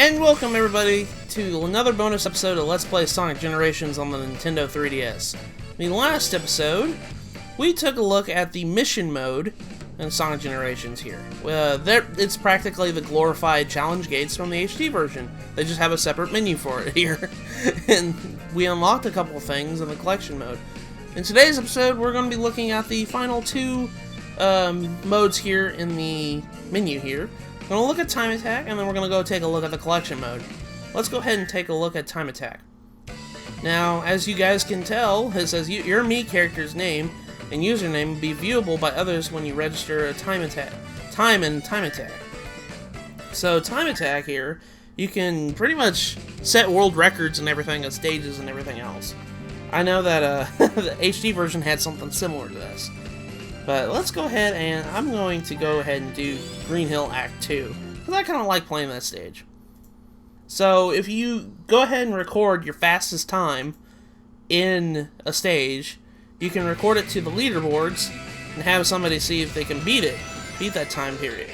And welcome everybody to another bonus episode of Let's Play Sonic Generations on the Nintendo 3DS. In the last episode, we took a look at the mission mode in Sonic Generations here. It's practically the glorified challenge gates from the HD version. They just have a separate menu for it here. And we unlocked a couple of things in the collection mode. In today's episode, we're going to be looking at the final two modes here in the menu here. We're going to look at Time Attack, and then we're going to go take a look at the collection mode. Let's go ahead and take a look at Time Attack. Now, as you guys can tell, it says your Mii character's name and username will be viewable by others when you register a Time Attack. Time Attack. So, Time Attack here, you can pretty much set world records and everything at stages and everything else. I know that the HD version had something similar to this. But let's go ahead and I'm going to go ahead and do Green Hill Act 2, because I kind of like playing that stage. So if you go ahead and record your fastest time in a stage, you can record it to the leaderboards and have somebody see if they can beat that time period.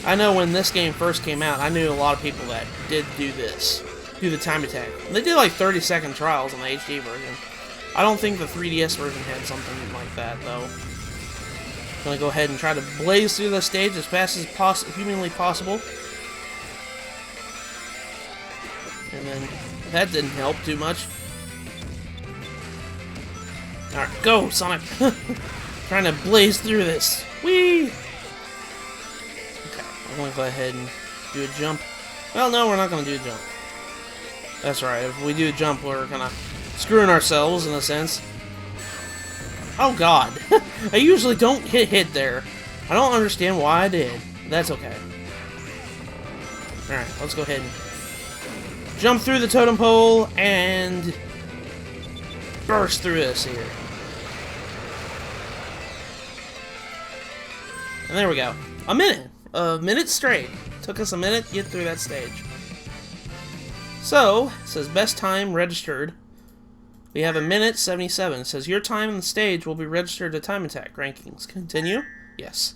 I know when this game first came out, I knew a lot of people that did do the Time Attack. And they did like 30-second trials on the HD version. I don't think the 3DS version had something like that though. I'm gonna go ahead and try to blaze through the stage as fast as humanly possible. And then that didn't help too much. Alright, go, Sonic! Trying to blaze through this. Whee! Okay, I'm gonna go ahead and do a jump. Well, no, we're not gonna do a jump. That's right, if we do a jump, we're kinda screwing ourselves in a sense. Oh god, I usually don't hit there. I don't understand why I did. That's okay. Alright, let's go ahead and jump through the totem pole and burst through this here. And there we go. A minute straight. Took us a minute to get through that stage. So, it says best time registered. We have a minute 77. It says your time on the stage will be registered to Time Attack rankings. Continue? Yes.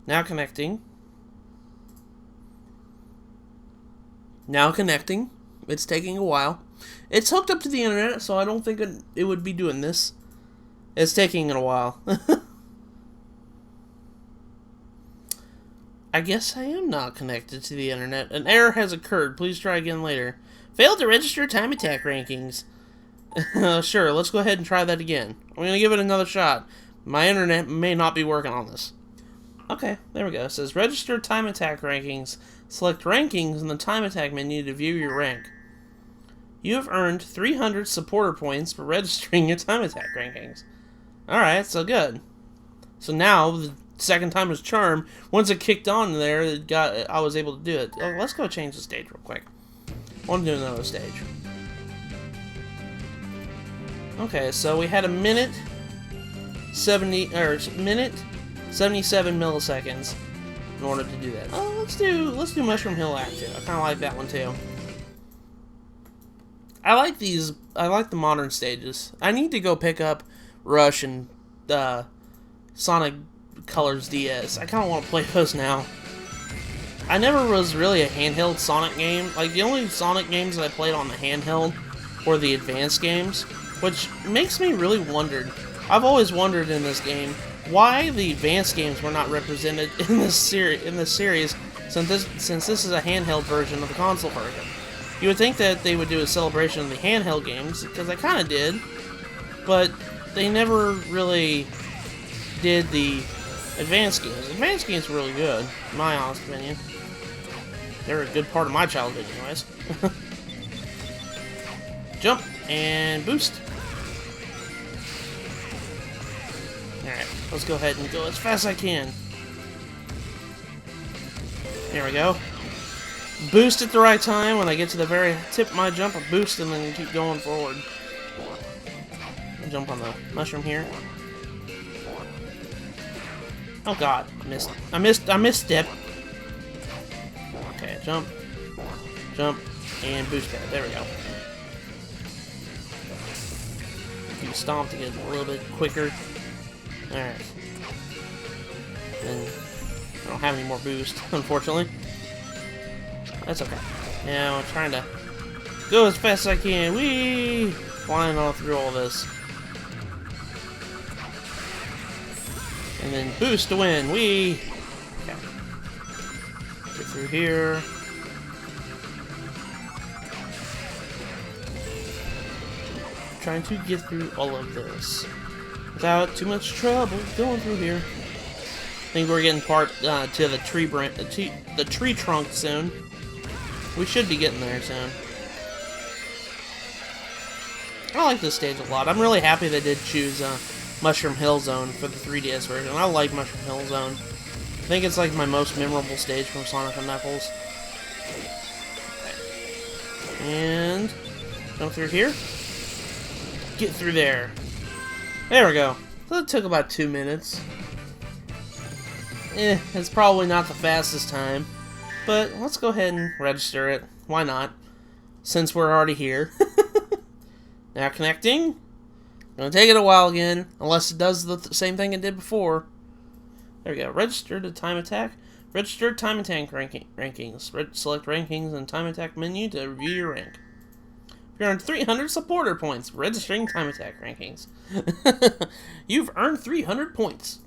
Now connecting. Now connecting. It's taking a while. It's hooked up to the internet, so I don't think it would be doing this. It's taking a while. I guess I am not connected to the internet. An error has occurred. Please try again later. Failed to register Time Attack rankings. Sure, let's go ahead and try that again. I'm going to give it another shot. My internet may not be working on this. Okay, there we go. It says register Time Attack rankings. Select rankings in the Time Attack menu to view your rank. You have earned 300 supporter points for registering your Time Attack rankings. Alright, so good. So now, the second time was charm. Once it kicked on there, I was able to do it. Oh, let's go change the stage real quick. I want to do another stage. Okay, so we had a minute 77 milliseconds in order to do that. Oh, let's do Mushroom Hill Act 2. I kind of like that one too. I like the modern stages. I need to go pick up Rush and Sonic Colors DS. I kind of want to play those now. I never was really a handheld Sonic game. Like, the only Sonic games that I played on the handheld were the advanced games, which makes me really wonder. I've always wondered in this game why the advanced games were not represented in this series since this is a handheld version of the console version. You would think that they would do a celebration of the handheld games, because they kind of did, but they never really did the advanced games. Advanced games were really good, in my honest opinion. They were a good part of my childhood anyways. Jump and boost. Alright, let's go ahead and go as fast as I can. There we go. Boost at the right time. When I get to the very tip of my jump, I boost and then keep going forward. Jump on the mushroom here. Oh god, I missed step. Okay, jump, and boost that. There we go. You stomp to get a little bit quicker. Alright. And I don't have any more boost, unfortunately. That's okay. Yeah, I'm trying to go as fast as I can. Whee! Flying all through all this. And then boost to win. Whee! Okay. Get through here. Trying to get through all of this without too much trouble going through here. I think we're getting to the tree trunk soon. We should be getting there soon. I like this stage a lot. I'm really happy they did choose Mushroom Hill Zone for the 3DS version. I like Mushroom Hill Zone. I think it's like my most memorable stage from Sonic & Knuckles. And go through here. Get through there. There we go. So it took about 2 minutes. It's probably not the fastest time, but let's go ahead and register it. Why not? Since we're already here. Now connecting. Gonna take it a while again, unless it does the same thing it did before. There we go. Register to time attack. Register time attack rankings. Select rankings and time attack menu to review your rank. You earned 300 supporter points. Registering time attack rankings. You've earned 300 points.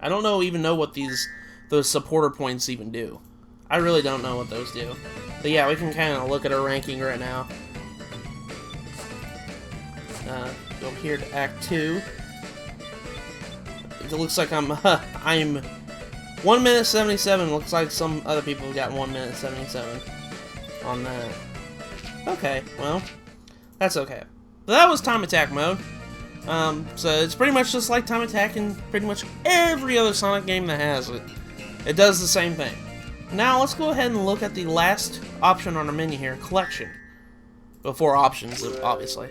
I don't even know what those supporter points even do. I really don't know what those do. But yeah, we can kind of look at our ranking right now. Go here to Act 2. It looks like I'm 1 minute 77. Looks like some other people have got 1 minute 77 on that. Okay, well, that's okay. So that was time attack mode. So it's pretty much just like time attack in pretty much every other Sonic game that has it. It does the same thing. Now let's go ahead and look at the last option on our menu here, collection. Before options, obviously.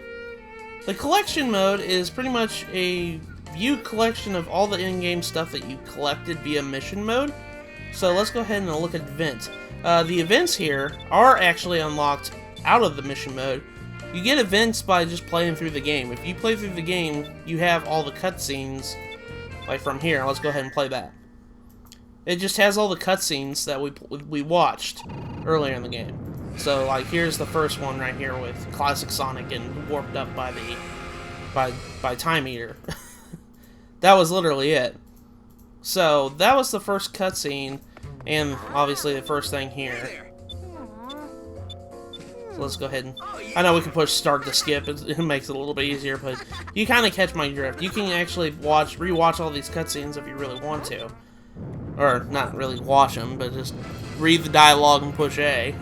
The collection mode is pretty much a view collection of all the in-game stuff that you collected via mission mode. So let's go ahead and look at events. The events here are actually unlocked out of the mission mode. You get events by just playing through the game. If you play through the game, you have all the cutscenes, like from here. Let's go ahead and play that. It just has all the cutscenes that we watched earlier in the game. So, like, here's the first one right here with Classic Sonic getting warped up by Time Eater. That was literally it. So, that was the first cutscene, and obviously the first thing here. So let's go ahead and... I know we can push start to skip, it makes it a little bit easier, but you kind of catch my drift. You can actually rewatch all these cutscenes if you really want to. Or, not really watch them, but just read the dialogue and push A.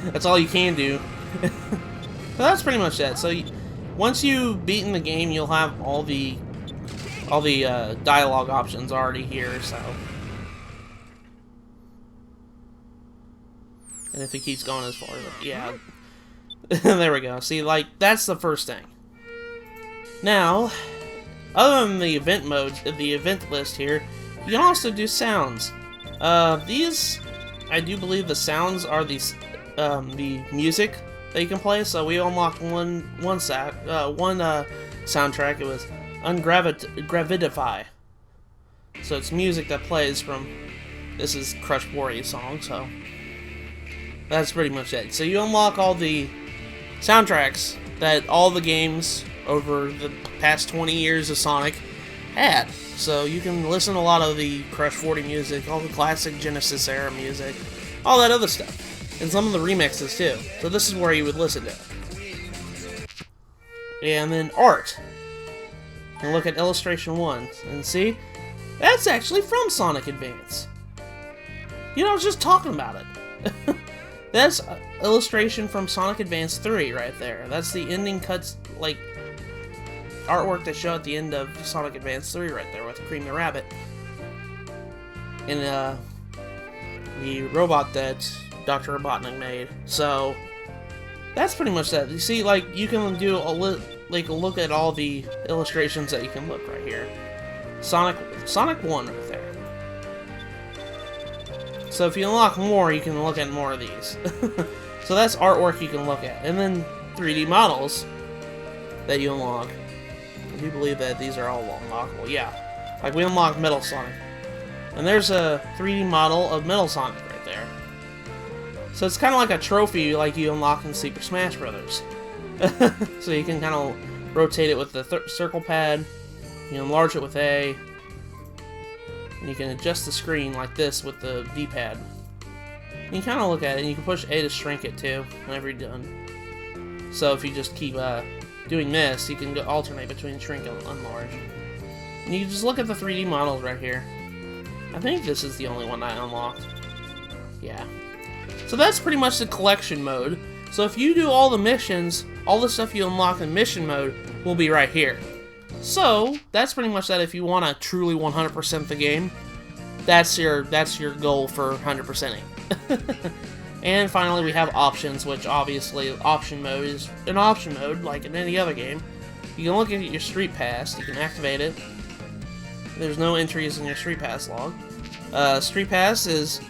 That's all you can do. So that's pretty much that. So once you've beaten the game, you'll have all the dialogue options already here, so... And if it keeps going as far as... Yeah. There we go. See, like, that's the first thing. Now, other than the event modes, the event list here, you can also do sounds. These, I do believe the sounds are the music that you can play. So we unlocked one soundtrack. It was Ungravitify. So it's music that plays from... This is Crush Warrior's song, so... That's pretty much it. So you unlock all the soundtracks that all the games over the past 20 years of Sonic had. So you can listen to a lot of the Crush 40 music, all the classic Genesis era music, all that other stuff. And some of the remixes too. So this is where you would listen to it. And then art. And look at illustration 1. And see? That's actually from Sonic Advance. You know, I was just talking about it. That's illustration from Sonic Advance 3 right there. That's the ending cuts, like, artwork they show at the end of Sonic Advance 3 right there with Cream the Rabbit. And, the robot that Dr. Robotnik made. So, that's pretty much that. You see, like, you can do a look at all the illustrations that you can look right here. Sonic 1 right there. So if you unlock more, you can look at more of these. So that's artwork you can look at. And then 3D models that you unlock. I do believe that these are all unlockable, yeah. Like we unlocked Metal Sonic. And there's a 3D model of Metal Sonic right there. So it's kind of like a trophy like you unlock in Super Smash Brothers. So you can kind of rotate it with the circle pad, you can enlarge it with A, and you can adjust the screen like this with the D-pad. You can kind of look at it, and you can push A to shrink it too whenever you're done. So if you just keep doing this, you can alternate between shrink and enlarge. And you can just look at the 3D models right here. I think this is the only one I unlocked. Yeah. So that's pretty much the collection mode. So if you do all the missions, all the stuff you unlock in mission mode will be right here. So that's pretty much that. If you want to truly 100% the game, that's your goal for 100%ing. And finally we have options, which obviously option mode is an option mode like in any other game. You can look at your Street Pass, you can activate it. There's no entries in your Street Pass log. Street Pass is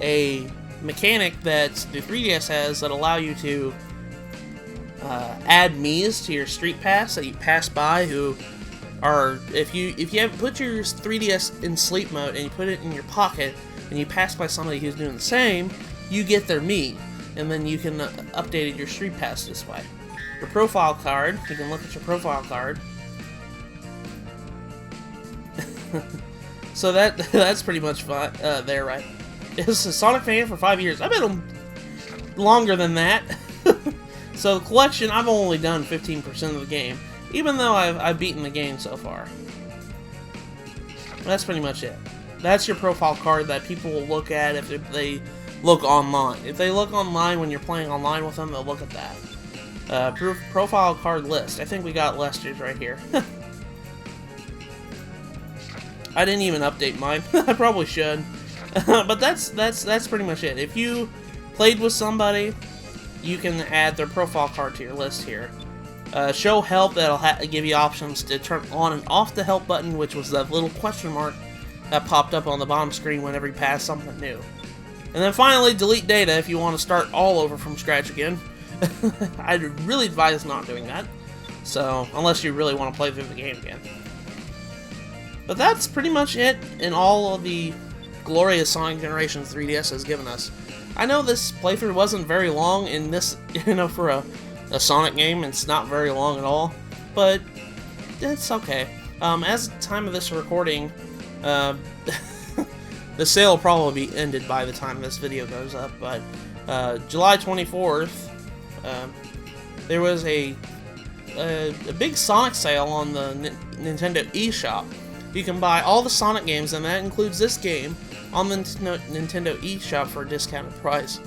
a mechanic that the 3DS has that allow you to add Mii's to your Street Pass that you pass by who are, if you have put your 3DS in sleep mode and you put it in your pocket and you pass by somebody who's doing the same, you get their Mii, and then you can update your Street Pass this way. Your profile card, you can look at your profile card. So that's pretty much fun, there, right? It's a Sonic fan for 5 years. I've been longer than that. So the collection, I've only done 15% of the game, even though I've beaten the game so far. That's pretty much it. That's your profile card that people will look at if they look online. If they look online when you're playing online with them, they'll look at that. Profile card list. I think we got Lester's right here. I didn't even update mine. I probably should. But that's pretty much it. If you played with somebody, you can add their profile card to your list here. Show help, that'll give you options to turn on and off the help button, which was that little question mark that popped up on the bottom screen whenever you pass something new. And then finally, delete data if you want to start all over from scratch again. I'd really advise not doing that. So, unless you really want to play through the game again. But that's pretty much it in all of the glorious Sonic Generations 3DS has given us. I know this playthrough wasn't very long in this, for a Sonic game, it's not very long at all, but it's okay. As the time of this recording, the sale will probably be ended by the time this video goes up, but July 24th, there was a big Sonic sale on the Nintendo eShop. You can buy all the Sonic games, and that includes this game, on the Nintendo eShop for a discounted price.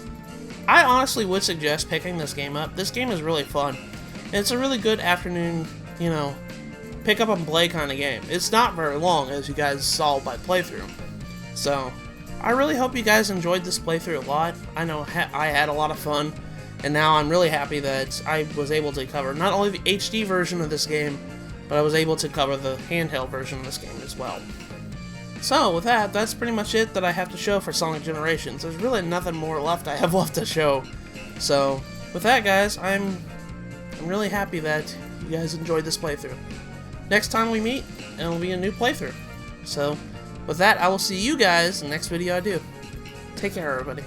I honestly would suggest picking this game up. This game is really fun. And it's a really good afternoon, pick up and play kind of game. It's not very long, as you guys saw by playthrough. So, I really hope you guys enjoyed this playthrough a lot. I know I had a lot of fun, and now I'm really happy that I was able to cover not only the HD version of this game, but I was able to cover the handheld version of this game as well. So, with that, that's pretty much it that I have to show for Sonic Generations. There's really nothing more left I have left to show. So, with that, guys, I'm really happy that you guys enjoyed this playthrough. Next time we meet, it'll be a new playthrough. So, with that, I will see you guys in the next video I do. Take care, everybody.